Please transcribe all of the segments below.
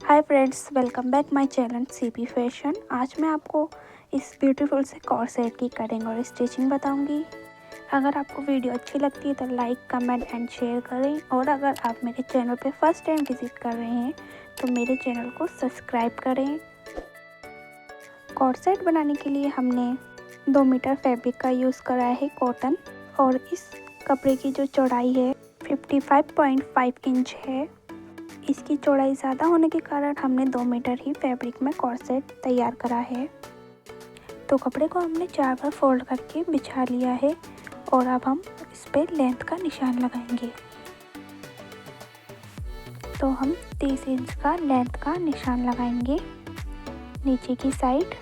Hi friends, welcome back my channel CP fashion. आज मैं आपको इस ब्यूटीफुल से कॉर्ड सेट की कटिंग और स्टिचिंग बताऊंगी। अगर आपको वीडियो अच्छी लगती है तो लाइक, कमेंट एंड शेयर करें। और अगर आप मेरे चैनल पे फर्स्ट टाइम विजिट कर रहे हैं तो मेरे चैनल को सब्सक्राइब करें। कॉर्ड सेट बनाने के लिए हमने 2 मीटर फैब्रिक का यूज़ करा है, कॉटन। और इस कपड़े की जो चौड़ाई है 55.5 इंच है। इसकी चौड़ाई ज़्यादा होने के कारण हमने 2 मीटर ही फैब्रिक में कॉर्ड सेट तैयार करा है। तो कपड़े को हमने 4 बार फोल्ड करके बिछा लिया है और अब हम इस पर लेंथ का निशान लगाएंगे। तो हम 30 इंच का लेंथ का निशान लगाएंगे नीचे की साइड,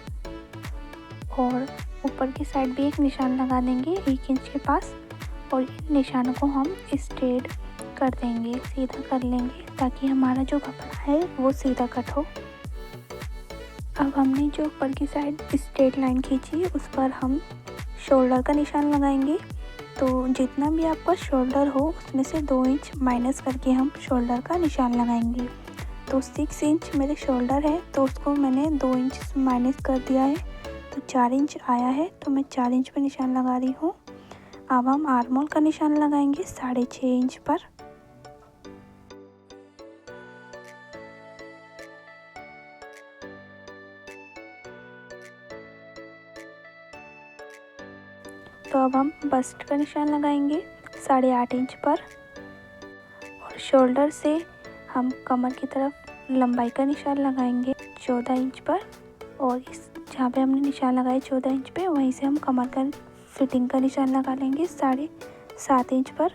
और ऊपर की साइड भी एक निशान लगा देंगे 1 इंच के पास। और इन निशानों को हम स्ट्रेट कर देंगे, सीधा कर लेंगे ताकि हमारा जो कपड़ा है वो सीधा कट हो। अब हमने जो ऊपर की साइड स्ट्रेट लाइन खींची उस पर हम शोल्डर का निशान लगाएंगे। तो जितना भी आपका शोल्डर हो उसमें से 2 इंच माइनस करके हम शोल्डर का निशान लगाएंगे। तो 6 इंच मेरे शोल्डर है तो उसको मैंने 2 इंच माइनस कर दिया है, तो 4 इंच आया है। तो मैं 4 इंच पर निशान लगा रही हूँ। अब हम आर्म होल का निशान लगाएंगे 6.5 इंच पर। तो अब हम बस्ट का निशान लगाएंगे 8.5 इंच पर। और शोल्डर से हम कमर की तरफ लंबाई का निशान लगाएंगे 14 इंच पर। और इस जहाँ पे हमने निशान लगाया 14 इंच पे, वहीं से हम कमर का फिटिंग का निशान लगा लेंगे 7.5 इंच पर।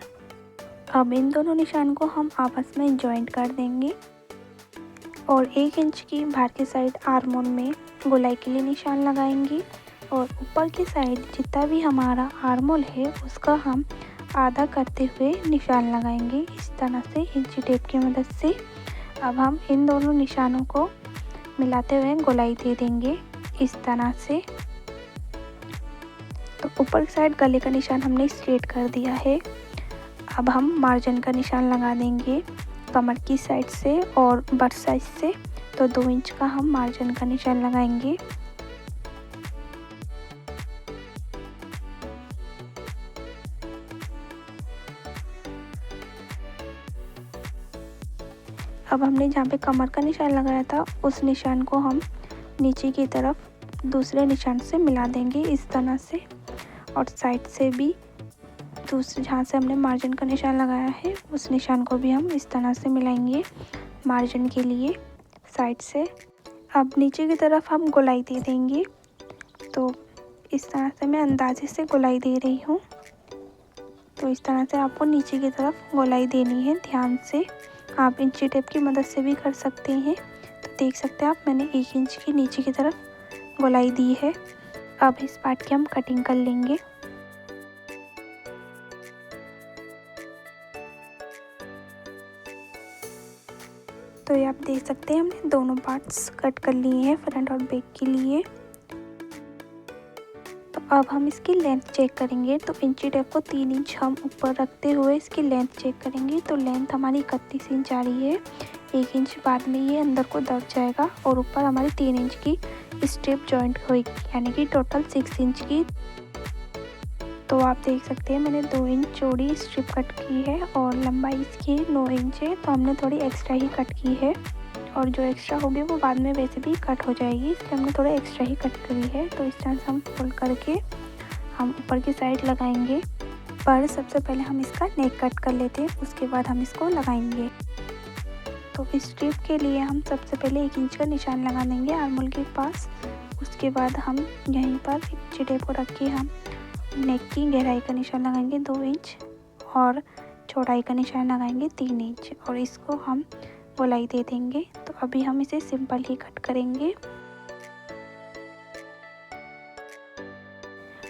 अब इन दोनों निशान को हम आपस में जॉइंट कर देंगे और 1 इंच की बाहर की साइड आर्म होल में गोलाई के लिए निशान लगाएंगे। और ऊपर की साइड जितना भी हमारा आर्म होल है उसका हम आधा करते हुए निशान लगाएंगे इस तरह से इंची टेप की मदद से। अब हम इन दोनों निशानों को मिलाते हुए गोलाई दे देंगे इस तरह से। तो ऊपर की साइड गले का निशान हमने स्ट्रेट कर दिया है। अब हम मार्जिन का निशान लगा देंगे कमर की साइड से और बस्ट साइड से। तो 2 इंच का हम मार्जिन का निशान लगाएंगे। अब हमने जहाँ पे कमर का निशान लगाया था उस निशान को हम नीचे की तरफ दूसरे निशान से मिला देंगे इस तरह से। और साइड से भी दूसरे जहाँ से हमने मार्जिन का निशान लगाया है उस निशान को भी हम इस तरह से मिलाएंगे मार्जिन के लिए साइड से। अब नीचे की तरफ हम गोलाई दे देंगे। तो इस तरह से मैं अंदाजे से गोलाई दे रही हूँ। तो इस तरह से आपको नीचे की तरफ गोलाई देनी है ध्यान से। आप इंची टेप की मदद से भी कर सकते हैं। तो देख सकते हैं आप, मैंने 1 इंच की नीचे की तरफ गोलाई दी है। अब इस पार्ट की हम कटिंग कर लेंगे। तो ये आप देख सकते हैं हमने दोनों पार्ट्स कट कर लिए हैं फ्रंट और बैक के लिए। तो अब हम इसकी लेंथ चेक करेंगे। तो इंची टेप को 3 इंच हम ऊपर रखते हुए इसकी लेंथ चेक करेंगे। तो लेंथ हमारी 31 इंच आ रही है। 1 इंच बाद में ये अंदर को दब जाएगा और ऊपर हमारी 3 इंच की स्ट्रिप जॉइंट होगी, यानी कि टोटल 6 इंच की। तो आप देख सकते हैं मैंने 2 इंच चौड़ी स्ट्रिप कट की है और लंबाई इसकी 9 इंच है। तो हमने थोड़ी एक्स्ट्रा ही कट की है और जो एक्स्ट्रा होगी वो बाद में वैसे भी कट हो जाएगी, इसलिए हमने थोड़ा एक्स्ट्रा ही कट करी है। तो इस तरह से हम फोल्ड करके हम ऊपर की साइड लगाएंगे। पर सबसे पहले हम इसका नेक कट कर लेते हैं, उसके बाद हम इसको लगाएंगे। तो इस स्ट्रिप के लिए हम सबसे पहले 1 इंच का निशान लगा देंगे आर्म होल के पास। उसके बाद हम यहीं पर इंची टेप को रख के हम नेक की गहराई का निशान लगाएंगे 2 इंच और चौड़ाई का निशान लगाएंगे 3 इंच और इसको हम गोलाई दे देंगे। तो अभी हम इसे सिंपल ही कट करेंगे।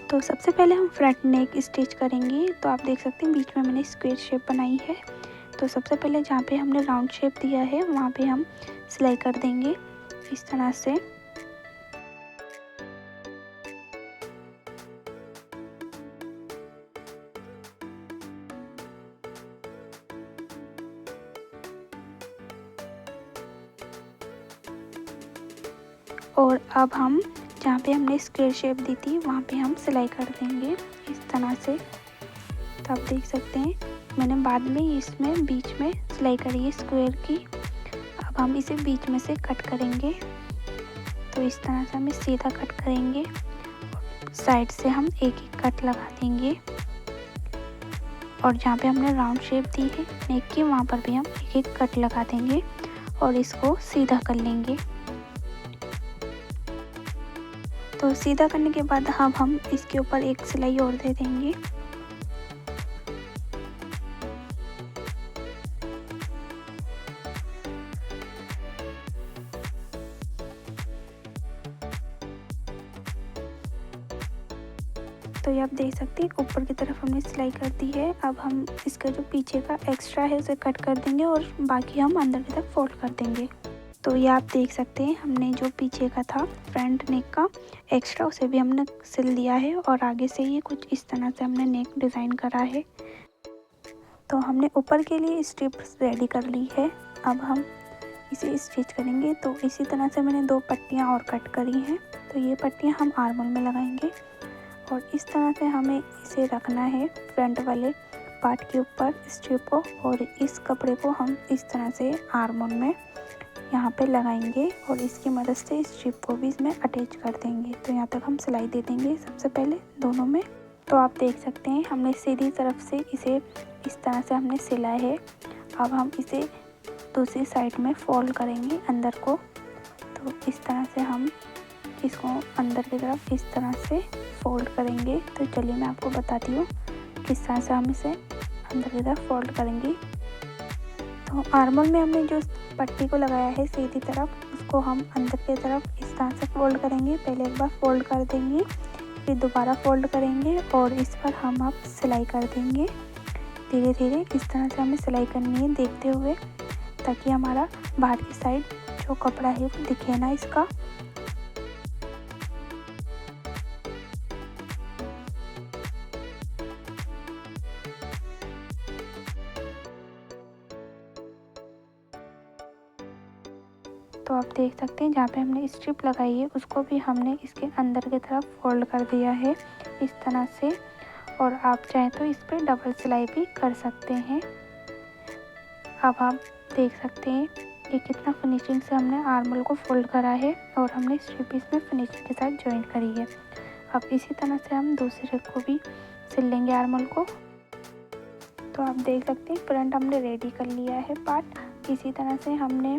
तो सबसे पहले हम फ्रंट नेक स्टिच करेंगे। तो आप देख सकते हैं बीच में मैंने स्क्वायर शेप बनाई है। तो सबसे पहले जहाँ पे हमने राउंड शेप दिया है वहाँ पे हम सिलाई कर देंगे इस तरह से। और अब हम जहाँ पे हमने स्क्वायर शेप दी थी वहाँ पे हम सिलाई कर देंगे इस तरह से। तो आप देख सकते हैं मैंने बाद में इसमें बीच में सिलाई करी है स्क्वायर की। अब हम इसे बीच में से कट करेंगे। तो इस तरह से हम सीधा कट करेंगे, साइड से हम एक एक कट लगा देंगे और जहाँ पे हमने राउंड शेप दी है नेक की वहाँ पर भी हम एक एक कट लगा देंगे और इसको सीधा कर लेंगे। तो सीधा करने के बाद हम इसके ऊपर एक सिलाई और दे देंगे। तो ये आप देख सकते हैं ऊपर की तरफ हमने सिलाई कर दी है। अब हम इसका जो पीछे का एक्स्ट्रा है उसे कट कर देंगे और बाकी हम अंदर की तरफ फोल्ड कर देंगे। तो ये आप देख सकते हैं हमने जो पीछे का था फ्रंट नेक का एक्स्ट्रा उसे भी हमने सिल दिया है और आगे से ये कुछ इस तरह से हमने नेक डिज़ाइन करा है। तो हमने ऊपर के लिए स्ट्रिप्स रेडी कर ली है। अब हम इसे स्टिच करेंगे। तो इसी तरह से मैंने 2 पट्टियाँ और कट करी हैं। तो ये पट्टियाँ हम आर्मोल में लगाएंगे और इस तरह से हमें इसे रखना है फ्रंट वाले पार्ट के ऊपर स्ट्रिप को, और इस कपड़े को हम इस तरह से आर्मोल में यहाँ पे लगाएंगे और इसकी मदद से स्ट्रिप को भी इसमें अटैच कर देंगे। तो यहाँ तक हम सिलाई दे देंगे सबसे पहले दोनों में। तो आप देख सकते हैं हमने सीधी तरफ से इसे इस तरह से हमने सिला है। अब हम इसे दूसरी साइड में फोल्ड करेंगे अंदर को। तो इस तरह से हम इसको अंदर की तरफ इस तरह से फोल्ड करेंगे। तो चलिए मैं आपको बताती हूँ किस तरह से हम इसे अंदर की तरफ फोल्ड करेंगे। तो आर्मोल में हमने जो पट्टी को लगाया है सीधी तरफ उसको हम अंदर की तरफ इस तरह से फोल्ड करेंगे। पहले एक बार फोल्ड कर देंगे, फिर दोबारा फोल्ड करेंगे और इस पर हम अब सिलाई कर देंगे। धीरे धीरे इस तरह से हमें सिलाई करनी है देखते हुए, ताकि हमारा बाहर की साइड जो कपड़ा है वो दिखे ना इसका। तो आप देख सकते हैं जहाँ पे हमने स्ट्रिप लगाई है उसको भी हमने इसके अंदर की तरफ फोल्ड कर दिया है इस तरह से। और आप चाहें तो इस पर डबल सिलाई भी कर सकते हैं। अब आप देख सकते हैं ये कितना फिनिशिंग से हमने आर्मोल को फोल्ड करा है और हमने स्ट्रिप इसमें फिनिशिंग के साथ जॉइंट करी है। अब इसी तरह से हम दूसरे को भी सिल लेंगे आर्मोल को। तो आप देख सकते हैं फ्रंट हमने रेडी कर लिया है पार्ट। इसी तरह से हमने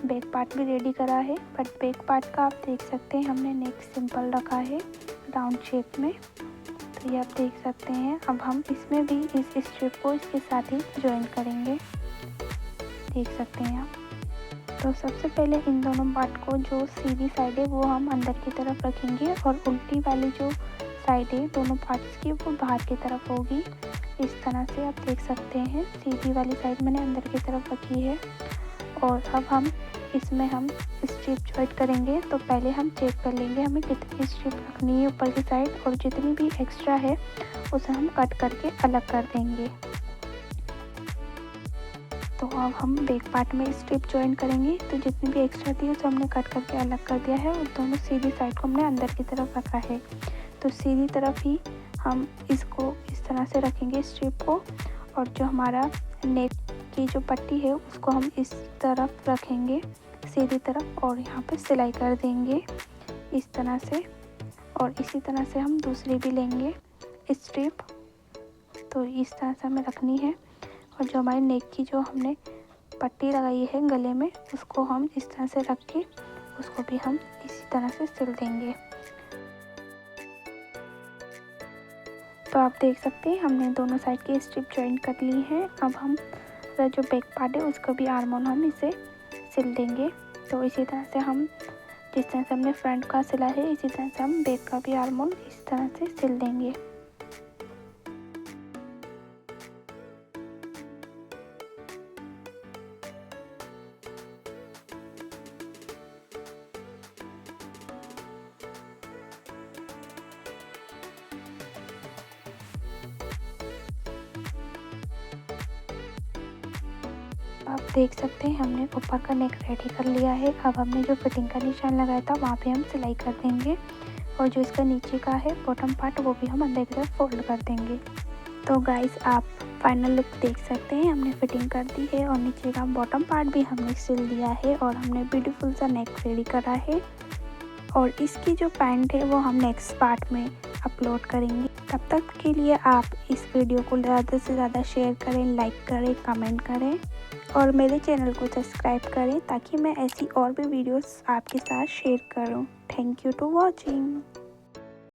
बैक पार्ट भी रेडी करा है, बट बैक पार्ट का आप देख सकते हैं हमने नेक सिंपल रखा है राउंड शेप में। तो ये आप देख सकते हैं। अब हम इसमें भी इस स्ट्रिप को इसके साथ ही ज्वाइन करेंगे, देख सकते हैं आप। तो सबसे पहले इन दोनों पार्ट को जो सीधी साइड है वो हम अंदर की तरफ रखेंगे और उल्टी वाली जो साइड है दोनों पार्ट्स की वो बाहर की तरफ होगी। इस तरह से आप देख सकते हैं सीधी वाली साइड मैंने अंदर की तरफ रखी है। और अब हम इसमें हम स्ट्रिप जॉइंट करेंगे। तो पहले हम चेक कर लेंगे हमें कितनी स्ट्रिप रखनी है ऊपर की साइड, और जितनी भी एक्स्ट्रा है उसे हम कट करके अलग कर देंगे। तो अब हम बैक पार्ट में स्ट्रिप जॉइन करेंगे। तो जितनी भी एक्स्ट्रा थी उसे हमने कट करके अलग कर दिया है और दोनों सीधी साइड को हमने अंदर की तरफ रखा है। तो सीधी तरफ ही हम इसको इस तरह से रखेंगे स्ट्रिप को, और जो हमारा नेक की जो पट्टी है उसको हम इस तरफ रखेंगे सीधी तरफ और यहाँ पे सिलाई कर देंगे इस तरह से। और इसी तरह से हम दूसरी भी लेंगे स्ट्रिप। तो इस तरह से हमें रखनी है। और जो हमारे नेक की जो हमने पट्टी लगाई है गले में उसको हम इस तरह से रख के उसको भी हम इसी तरह से सिल देंगे। तो आप देख सकते हैं हमने दोनों साइड की स्ट्रिप जॉइन कर ली है। अब हम जो बैक पार्ट है उसका भी आर्मोल हम इसे सिल देंगे। तो इसी तरह से हम जिस तरह से हमने फ्रंट का सिला है इसी तरह से हम बैक का भी आर्मोल इस तरह से सिल देंगे। आप देख सकते हैं हमने ऊपर का नेक रेडी कर लिया है। अब हमने जो फिटिंग का निशान लगाया था वहाँ पे हम सिलाई कर देंगे और जो इसका नीचे का है बॉटम पार्ट वो भी हम अंदर की तरफ फोल्ड कर देंगे। तो गाइस आप फाइनल लुक देख सकते हैं, हमने फिटिंग कर दी है और नीचे का बॉटम पार्ट भी हमने सिल दिया है और हमने ब्यूटीफुल सा नेक रेडी करा है। और इसकी जो पैंट है वो हम नेक्स्ट पार्ट में अपलोड करेंगे। तब तक के लिए आप इस वीडियो को ज़्यादा से ज़्यादा शेयर करें, लाइक करें, कमेंट करें और मेरे चैनल को सब्सक्राइब करें ताकि मैं ऐसी और भी वीडियोस आपके साथ शेयर करूं। Thank you to watching.